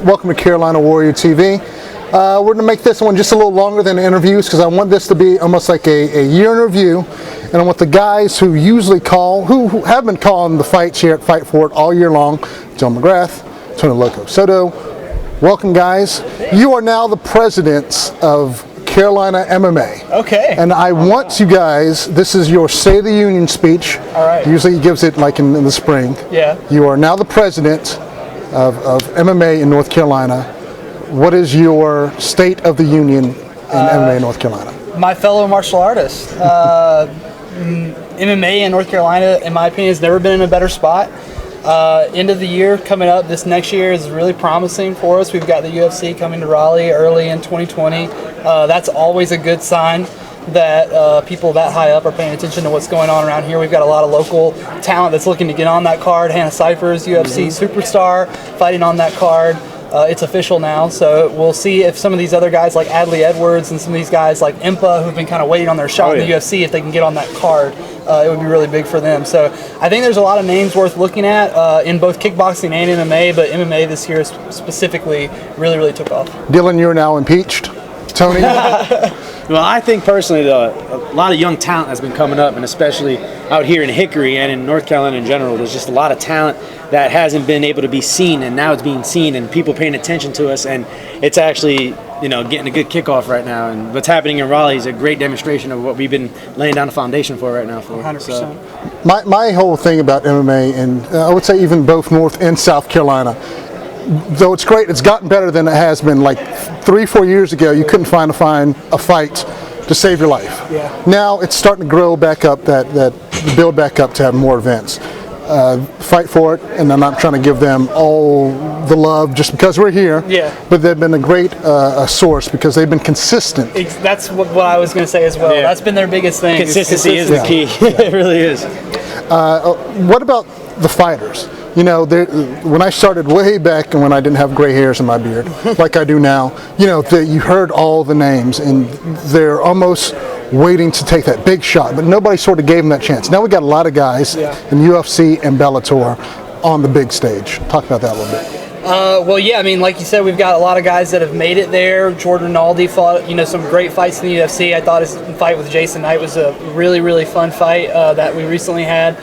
Welcome to Carolina Warrior TV. We're going to make this one just a little longer than the interviews because I want this to be almost like a year in review. And I want the guys who usually call, who have been calling the fights here at Fight For It all year long, John McGrath, Tony Loco, Soto. Welcome, guys. You are now the presidents of Carolina MMA. Okay. And I want you guys, this is your State of the Union speech. All right. Usually he gives it like in the spring. Yeah. You are now the president of MMA in North Carolina. What is your State of the Union in MMA in North Carolina? My fellow martial artists. MMA in North Carolina, in my opinion, has never been in a better spot. End of the year coming up, this next year is really promising for us. We've got the UFC coming to Raleigh early in 2020. That's always a good sign that people that high up are paying attention to what's going on around here. We've got a lot of local talent that's looking to get on that card. Hannah Cyphers, UFC superstar, fighting on that card. It's official now, so we'll see if some of these other guys like Adley Edwards and some of these guys like Impa, who've been kind of waiting on their shot in the UFC, if they can get on that card, it would be really big for them. So I think there's a lot of names worth looking at in both kickboxing and MMA, but MMA this year specifically really took off. Dylan, you're now impeached. Tony? Well, I think personally, a lot of young talent has been coming up, and especially out here in Hickory and in North Carolina in general, there's just a lot of talent that hasn't been able to be seen, and now it's being seen, and people paying attention to us, and it's actually, getting a good kickoff right now. And what's happening in Raleigh is a great demonstration of what we've been laying down the foundation for right now. 100%. So. My whole thing about MMA, and I would say even both North and South Carolina, though it's great, it's gotten better than it has been. Like 3-4 years ago, you couldn't find a fight to save your life. Yeah. Now it's starting to grow back up, that build back up to have more events. Fight For It, and I'm not trying to give them all the love just because we're here. Yeah. But they've been a great source because they've been consistent. That's what I was going to say as well. Yeah. That's been their biggest thing. Consistency is the key. It really is. What about the fighters? When I started way back and when I didn't have gray hairs in my beard, like I do now, you heard all the names and they're almost waiting to take that big shot, but nobody sort of gave them that chance. Now we got a lot of guys in UFC and Bellator on the big stage. Talk about that a little bit. Well, yeah, I mean, like you said, we've got a lot of guys that have made it there. Jordan Rinaldi fought, some great fights in the UFC. I thought his fight with Jason Knight was a really fun fight that we recently had.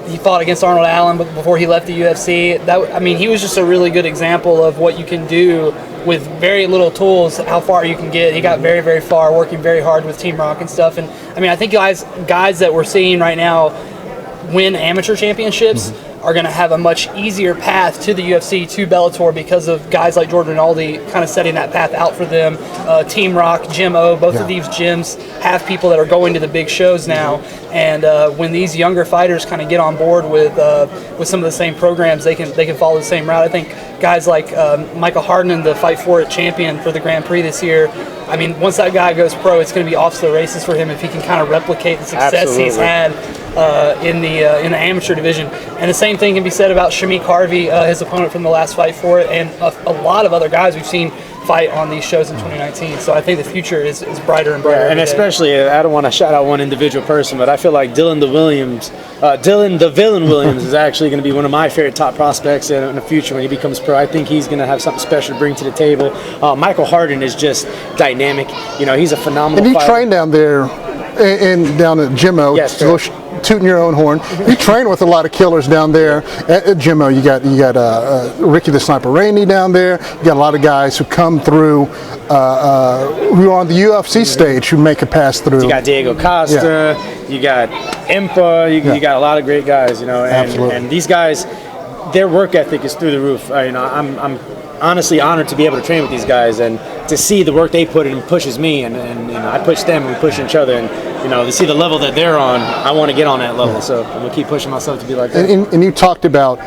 He fought against Arnold Allen before he left the UFC. He was just a really good example of what you can do with very little tools, how far you can get. He got very far, working very hard with Team Rock and stuff. And I think guys that we're seeing right now win amateur championships are going to have a much easier path to the UFC, to Bellator, because of guys like Jordan Rinaldi kind of setting that path out for them. Team Rock, Jim O, both of these gyms have people that are going to the big shows now. And when these younger fighters kind of get on board with some of the same programs, they can follow the same route. I think guys like Michael Hardman, the Fight For It champion for the Grand Prix this year, once that guy goes pro, it's going to be off to the races for him if he can kind of replicate the success he's had in the amateur division. And the same thing can be said about Shamik Harvey, his opponent from the last Fight For It, and a lot of other guys we've seen fight on these shows in 2019. So I think the future is brighter and brighter. And especially, I don't want to shout out one individual person, but I feel like Dylan the Villain Williams is actually going to be one of my favorite top prospects in the future when he becomes pro. I think he's going to have something special to bring to the table. Michael Harden is just dynamic. He's a phenomenal fighter. And you train down there down at Jimmo. Yes, tooting your own horn. You train with a lot of killers down there at Jimmo. You got Ricky the Sniper Rainey down there. You got a lot of guys who come through who are on the UFC stage who make a pass through. You got Diego Costa. You got Impa. You got a lot of great guys. And these guys, their work ethic is through the roof. I'm honestly honored to be able to train with these guys and to see the work they put in pushes me, and I push them, and we push each other, and to see the level that they're on, I want to get on that level. So I'm gonna keep pushing myself to be like that. And you talked about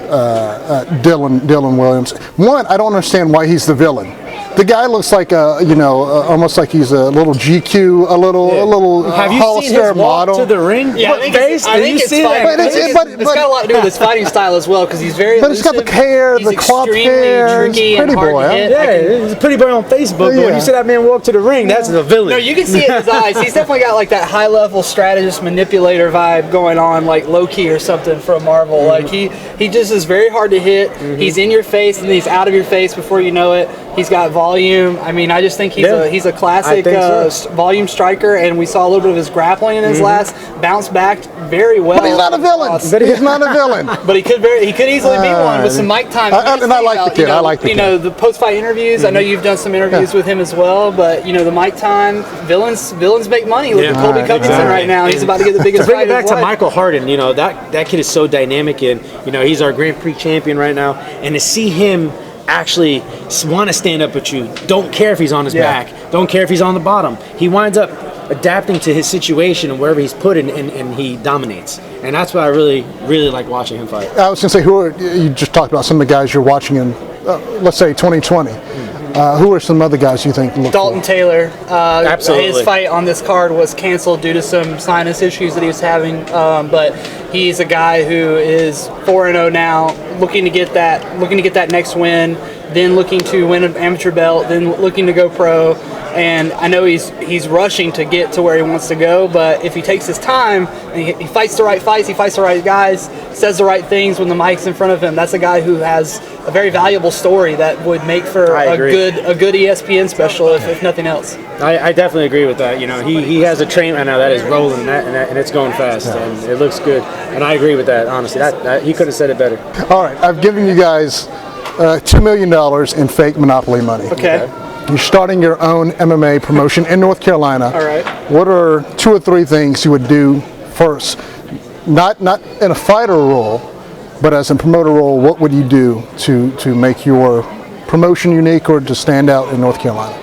Dylan Williams. One, I don't understand why he's the villain. The guy looks like almost like he's a little GQ, a little Have you Hollister seen his walk model. to the ring? Yeah, I think it's got a lot to do with his fighting style as well, because he's very. But it's got the hair, he's the cropped extremely hair. tricky It's and pretty hard boy, to huh? hit. Yeah, he's a pretty boy on Facebook, but when you see that man walk to the ring, that's a villain. No, you can see it in his eyes. He's definitely got like that high-level strategist manipulator vibe going on, like Loki or something from Marvel. Like he just is very hard to hit. He's in your face and he's out of your face before you know it. He's got volume. I mean, I just think he's a classic volume striker, and we saw a little bit of his grappling in his last. Bounced back very well. But he's not a villain. He's not a villain. But he could easily be one with some mic time. And I like the kid. I like the kid. You know, the post-fight interviews. I know you've done some interviews with him as well. But you know, the mic time. Villains make money. Look at Colby Covington right now. He's about to get the biggest bring fight it back of his to life. Michael Harden. You know, that kid is so dynamic, and you know he's our Grand Prix champion right now. And to see him actually want to stand up with you, don't care if he's on his back, don't care if he's on the bottom. He winds up adapting to his situation and wherever he's put in, and he dominates. And that's what I really, really like watching him fight. I was going to say, you just talked about some of the guys you're watching in, let's say 2020. Who are some other guys you think look Dalton for? Taylor. Absolutely. His fight on this card was canceled due to some sinus issues that he was having. But he's a guy who is 4-0 now, looking to get that next win, then looking to win an amateur belt, then looking to go pro. And I know he's rushing to get to where he wants to go, but if he takes his time and he fights the right fights, he fights the right guys, says the right things when the mic's in front of him, that's a guy who has a very valuable story that would make for a good ESPN special, if nothing else. I definitely agree with that. You know, he has a train right now that is rolling and it's going fast, and it looks good. And I agree with that, honestly. He could have said it better. All right, I've given you guys $2 million in fake Monopoly money. Okay. You're starting your own MMA promotion in North Carolina. All right. What are 2 or 3 things you would do first? Not in a fighter role, but as a promoter role, what would you do to make your promotion unique or to stand out in North Carolina?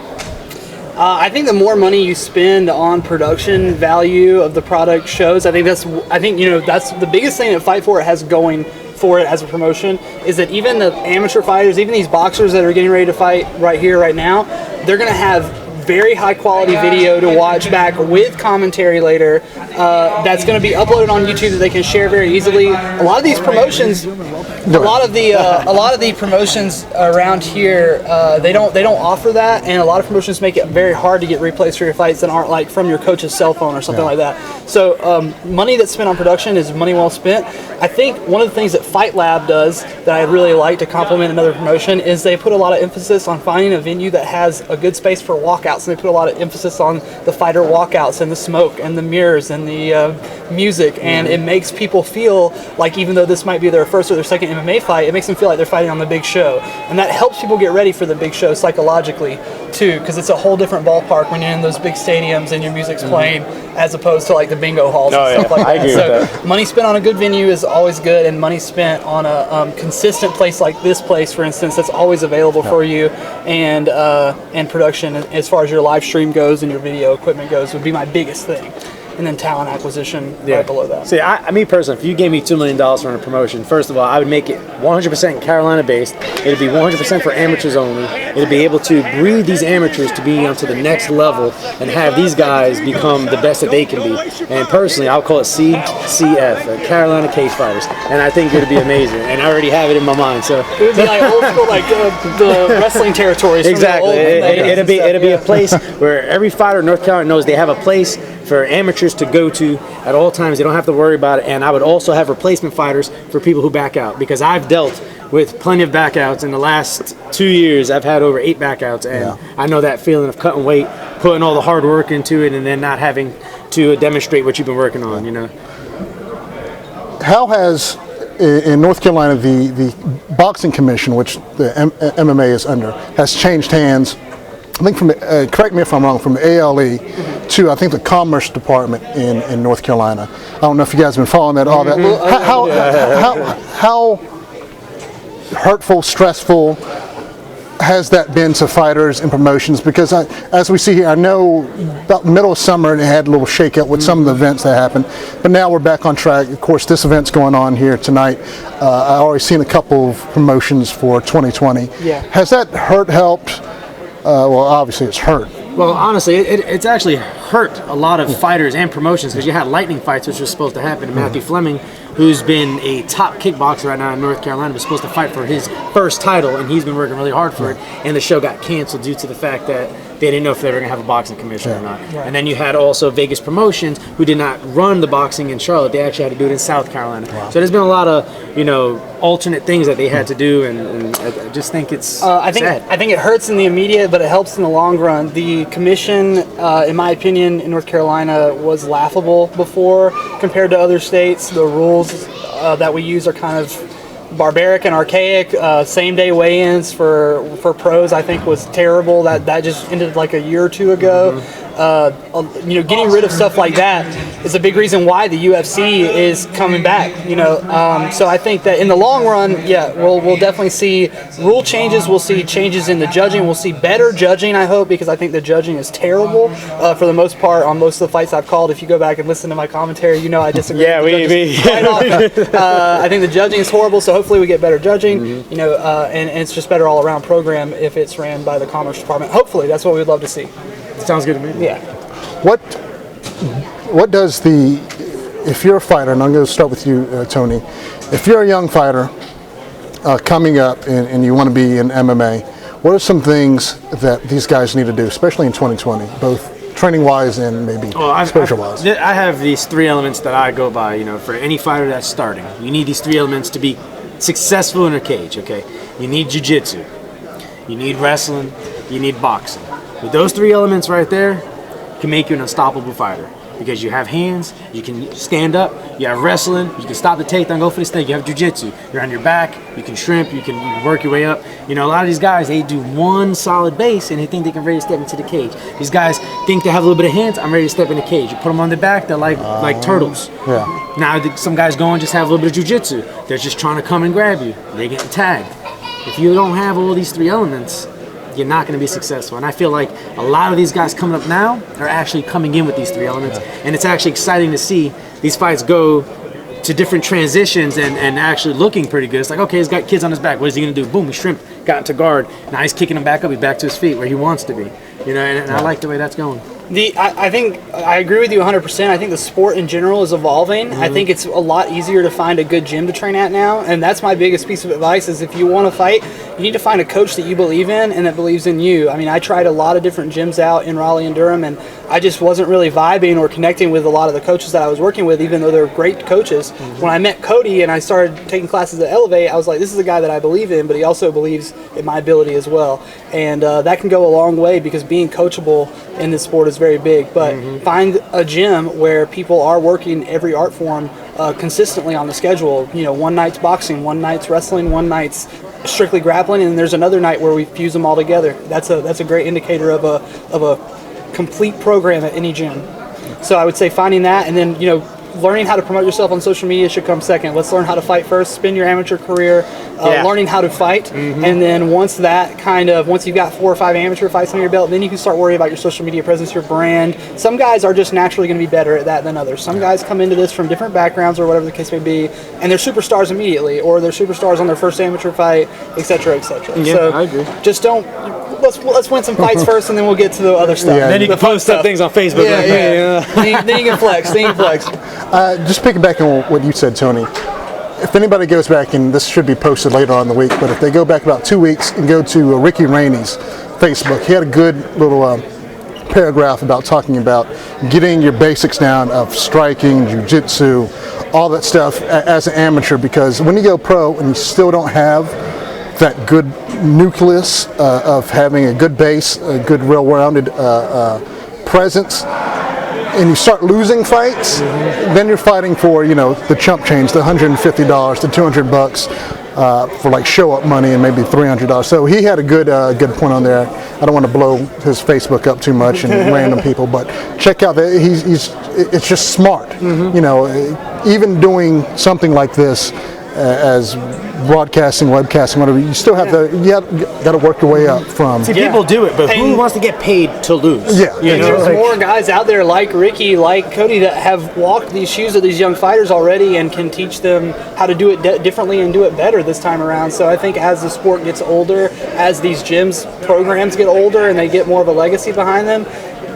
I think the more money you spend on production value of the product shows. I think that's the biggest thing that Fight For It has going for it as a promotion, is that even the amateur fighters, even these boxers that are getting ready to fight right here, right now, they're going to have very high quality video to watch back with commentary later. That's going to be uploaded on YouTube that they can share very easily. A lot of these promotions, a lot of the promotions around here, they don't offer that, and a lot of promotions make it very hard to get replays for your fights that aren't like from your coach's cell phone or something like that. So money that's spent on production is money well spent. I think one of the things that Fight Lab does that I really like to complement another promotion is they put a lot of emphasis on finding a venue that has a good space for walkouts, and they put a lot of emphasis on the fighter walkouts and the smoke and the mirrors and the music, and it makes people feel like, even though this might be their first or their second MMA fight, it makes them feel like they're fighting on the big show, and that helps people get ready for the big show psychologically too, because it's a whole different ballpark when you're in those big stadiums and your music's playing, as opposed to like the bingo halls and stuff like that. I agree with that. Money spent on a good venue is always good, and money spent on a consistent place like this place, for instance, that's always available for you, and production as far as your live stream goes and your video equipment goes would be my biggest thing. And then talent acquisition right below that. See, me personally, if you gave me $2 million for a promotion, first of all, I would make it 100% Carolina-based. It'd be 100% for amateurs only. It'd be able to breed these amateurs to be onto the next level and have these guys become the best that they can be. And personally, I'll call it CCF, Carolina Cage Fighters. And I think it'd be amazing. And I already have it in my mind. So it would be like old school, like the wrestling territories. Exactly. It'd be a place where every fighter in North Carolina knows they have a place for amateurs to go to at all times. They don't have to worry about it. And I would also have replacement fighters for people who back out, because I've dealt with plenty of backouts in the last 2 years. I've had over 8 backouts, and I know that feeling of cutting weight, putting all the hard work into it, and then not having to demonstrate what you've been working on, you know. How has, in North Carolina, the boxing commission, which the MMA is under, has changed hands, I think from, correct me if I'm wrong, from the ALE to, I think, the Commerce Department in North Carolina. I don't know if you guys have been following that, all that. How hurtful, stressful has that been to fighters and promotions? Because as we see here, I know about the middle of summer it had a little shakeout with some of the events that happened, but now we're back on track. Of course, this event's going on here tonight. I already seen a couple of promotions for 2020. Yeah. Has that helped well, obviously it's hurt. Well, honestly, it's actually hurt a lot of fighters and promotions because you had lightning fights, which was supposed to happen. Matthew Fleming, who's been a top kickboxer right now in North Carolina, was supposed to fight for his first title, and he's been working really hard for it. And the show got canceled due to the fact that they didn't know if they were going to have a boxing commission or not. Right. And then you had also Vegas Promotions, who did not run the boxing in Charlotte. They actually had to do it in South Carolina. Wow. So there's been a lot of, alternate things that they had to do, and I just think it's sad. I think it hurts in the immediate, but it helps in the long run. The commission, in my opinion, in North Carolina was laughable before compared to other states. The rules that we use are kind of barbaric and archaic. Same day weigh-ins for pros, I think, was terrible. That just ended like a year or two ago. Getting rid of stuff like that is a big reason why the UFC is coming back. So I think that in the long run, we'll definitely see rule changes. We'll see changes in the judging. We'll see better judging, I hope, because I think the judging is terrible for the most part on most of the fights I've called. If you go back and listen to my commentary, I disagree. Yeah, I think the judging is horrible. So hopefully we get better judging. And it's just better all around program if it's ran by the Commerce Department. Hopefully, that's what we'd love to see. Sounds good to me. Yeah. What does if you're a fighter, and I'm going to start with you, Tony, if you're a young fighter coming up and you want to be in MMA, what are some things that these guys need to do, especially in 2020, both training-wise and maybe spiritual-wise? I have these 3 elements that I go by, for any fighter that's starting. You need these 3 elements to be successful in a cage, okay? You need jiu-jitsu, you need wrestling, you need boxing. With those 3 elements right there, can make you an unstoppable fighter because you have hands, you can stand up, you have wrestling, you can stop the takedown, go for the snake, you have jiu-jitsu, you're on your back, you can shrimp, you can work your way up. A lot of these guys, they do one solid base and they think they can ready to step into the cage. These guys think they have a little bit of hands, I'm ready to step in the cage. You put them on their back, they're like turtles. Yeah. Now some guys go and just have a little bit of jiu-jitsu. They're just trying to come and grab you. They're getting tagged. If you don't have all these 3 elements, you're not going to be successful. And I feel like a lot of these guys coming up now are actually coming in with these 3 elements. And it's actually exciting to see these fights go to different transitions and actually looking pretty good. It's like, okay, he's got kids on his back. What is he going to do? Boom, he shrimp, got into guard. Now he's kicking him back up. He's back to his feet where he wants to be. And I like the way that's going. I think I agree with you 100%. I think the sport in general is evolving. I think it's a lot easier to find a good gym to train at now, and that's my biggest piece of advice is if you want to fight, you need to find a coach that you believe in and that believes in you. I mean, I tried a lot of different gyms out in Raleigh and Durham, and I just wasn't really vibing or connecting with a lot of the coaches that I was working with, even though they're great coaches. When I met Cody and I started taking classes at Elevate, I was like, this is a guy that I believe in, but he also believes in my ability as well. And that can go a long way because being coachable in this sport is very big. But find a gym where people are working every art form consistently on the schedule. One night's boxing, one night's wrestling, one night's strictly grappling, and there's another night where we fuse them all together. That's a great indicator of a complete program at any gym. So I would say finding that, and then learning how to promote yourself on social media should come second. Let's learn how to fight first. Spend your amateur career learning how to fight, and then once you've got 4 or 5 amateur fights on your belt, then you can start worrying about your social media presence, your brand. Some guys are just naturally going to be better at that than others. Some guys come into this from different backgrounds or whatever the case may be, and they're superstars immediately, or they're superstars on their first amateur fight, etc., etc. Yeah, so I agree. Let's win some fights first, and then we'll get to the other stuff. Yeah. Then you can post up things on Facebook. Then you can flex. Just piggybacking on what you said, Tony. If anybody goes back, and this should be posted later on in the week, but if they go back about 2 weeks and go to Ricky Rainey's Facebook, he had a good little paragraph about talking about getting your basics down of striking, jiu-jitsu, all that stuff as an amateur, because when you go pro and you still don't have that good nucleus of having a good base, a good well-rounded presence, and you start losing fights, then you're fighting for the chump change, the $150 to $200 for like show up money, and maybe $300. So he had a good point on there. I don't want to blow his Facebook up too much and random people, but check out that it's just smart. Even doing something like this as broadcasting, webcasting, whatever, you still have to, got to work your way up from. See, people do it, but who wants to get paid to lose? Yeah. You know, There's like, more guys out there like Ricky, like Cody, that have walked these shoes of these young fighters already and can teach them how to do it differently and do it better this time around. So I think as the sport gets older, as these gyms programs get older and they get more of a legacy behind them,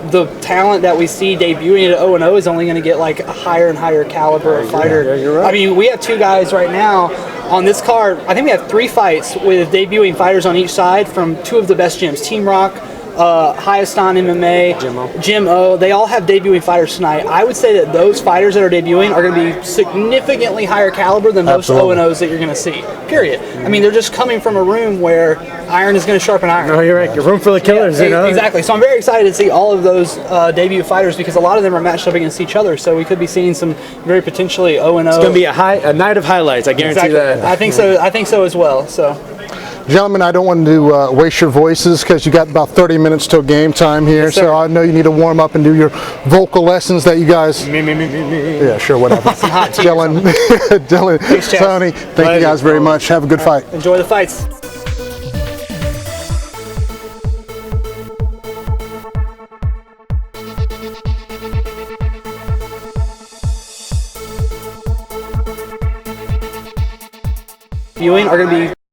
the talent that we see debuting at 0-0 is only going to get like a higher and higher caliber of fighter. Yeah, you're right. I mean, we have 2 guys right now on this card. I think we have 3 fights with debuting fighters on each side from 2 of the best gyms, Team Rock, Highest on MMA, Jim O. They all have debuting fighters tonight. I would say that those fighters that are debuting are going to be significantly higher caliber than most 0-0s that you're going to see. Period. I mean, they're just coming from a room where iron is going to sharpen iron. no, you're right. A room full of killers. Yeah, you know? exactly. So I'm very excited to see all of those debut fighters because a lot of them are matched up against each other. So we could be seeing some very potentially 0-0. It's going to be a night of highlights. I guarantee that. I think so. I think so as well. So. Gentlemen, I don't want to waste your voices because you got about 30 minutes till game time here. Yes, sir. So I know you need to warm up and do your vocal lessons that you guys. Me. Yeah, sure, whatever. hot tea Dylan, Thanks, Chaz. Tony, thank you guys very much. Have a good fight. Enjoy the fights. Viewing are going to be